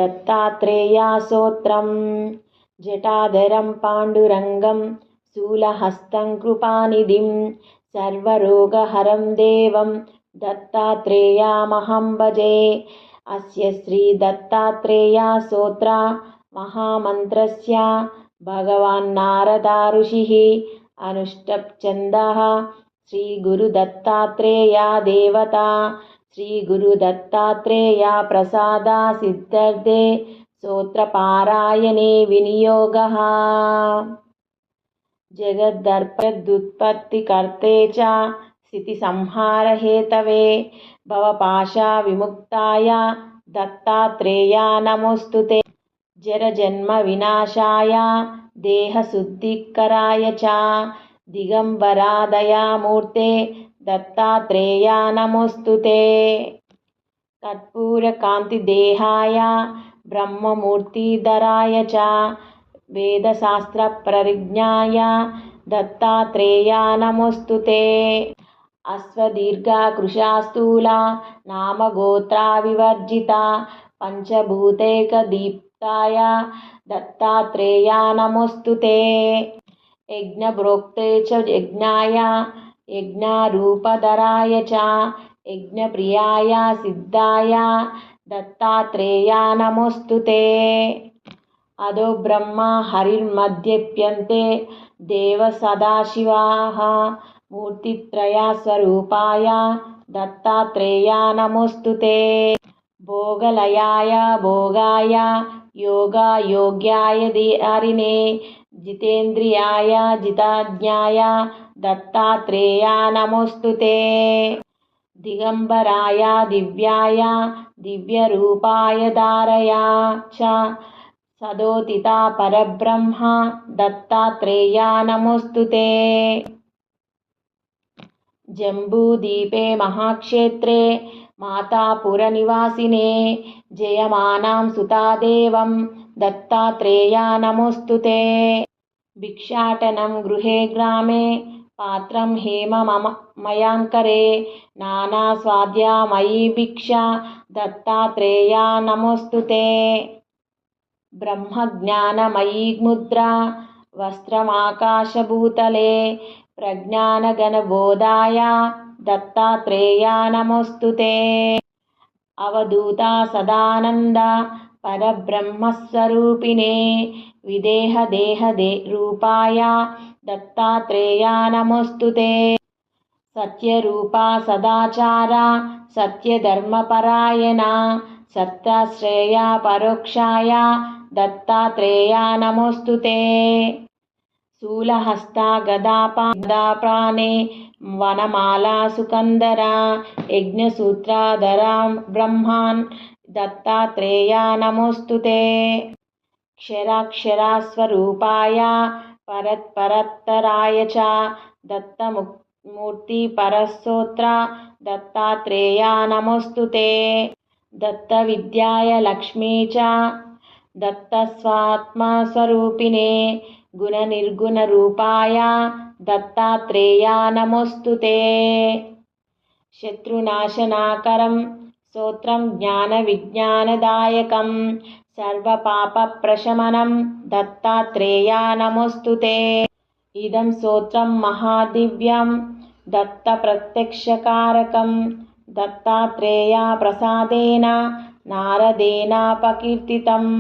दत्तात्रेयास्तोत्रम्। जटाधरं पाण्डुरङ्गं शूलहस्तं कृपानिधिं सर्वरोगहरं देवं दत्तात्रेयामहं भजे। अस्य श्रीदत्तात्रेयस्तोत्र महामन्त्रस्य भगवान्नारदा ऋषिः अनुष्टुप्छन्दः। श्रीगुरुदत्तात्रेया देवता। श्रीगुरुदत्तात्रेया प्रसादा सिद्धर्थे स्तोत्रपारायणे विनियोगः। जगदर्पदुत्पत्तिकर्ते च स्थितिसंहारहेतवे भवपाशविमुक्ताय दत्तात्रेया नमोऽस्तुते। जरजन्मविनाशाय देहशुद्धिकराय च दिगम्बरा दयामूर्ते दत्तात्रेया नमोऽस्तुते। कर्पूरकान्तिदेहाय ब्रह्ममूर्तिधराय च वेदशास्त्रप्रज्ञाय दत्तात्रेया नमोऽस्तुते। अश्वदीर्घकृशास्तूला नामगोत्राविवर्जिता पञ्चभूतैकदीप्ताय दत्तात्रेया नमोऽस्तुते। यज्ञप्रोक्ते च यज्ञाय यज्ञरूपधराय च यज्ञप्रियाय सिद्धाय दत्तात्रेया नमोऽस्तुते। अधो ब्रह्मा हरिर्मध्येऽप्यन्ते देव सदाशिवाः मूर्तित्रयस्वरूपाय दत्तात्रेया नमोऽस्तुते। भोगलयाय भोगाय योगायोग्याय हरिणे जितेन्द्रियाय जिताज्ञाय दत्तात्रेया नमोऽस्तुते। दिगम्बराय दिव्याय दिव्यरूपाय धारया च सदोदिता परब्रह्म दत्तात्रेया नमोऽस्तुते। जम्बूद्वीपे महाक्षेत्रे मातापुरनिवासिने जयमानां सुतादेवं दत्तात्रेया नमोऽस्तुते। भिक्षाटनं गृहे ग्रामे पात्रं हेममयांकरे नानास्वाद्यमयी भिक्षा दत्तात्रेया नमोऽस्तुते। ब्रह्मज्ञानमयी मुद्रा वस्त्रमाकाशभूतले प्रज्ञानगणबोधाय दत्तात्रेया नमोऽस्तुते। अवधूता सदानन्द परब्रह्मस्वरूपिणे विदेहदेहरूपाय दत्तात्रेया नमोऽस्तुते। सत्यरूपा सदाचारा सत्यधर्मपरायणा सत्याश्रया परोक्षाय दत्तात्रेया नमोऽस्तुते। शूलहस्ता गदापाणे वनमाला सुकन्दरा यज्ञसूत्रधरा ब्रह्मान् दत्तात्रेया नमोऽस्तुते। क्षराक्षरस्वरूपाय परत्परत्तराय च दत्तमूर्तिपरस्तोत्र दत्तात्रेया नमोऽस्तुते। दत्तविद्याय लक्ष्मी च दत्तस्वात्मस्वरूपिणे गुणनिर्गुणरूपाय दत्तात्रेया नमोऽस्तुते। शत्रुनाशनाकरं स्तोत्रं ज्ञानविज्ञानदायकं सर्वपापप्रशमनं दत्तात्रेया नमोऽस्तुते। इदं स्तोत्रं महादिव्यं दत्तप्रत्यक्षकारकं दत्तात्रेया प्रसादेन नारदेनापकीर्तितम्।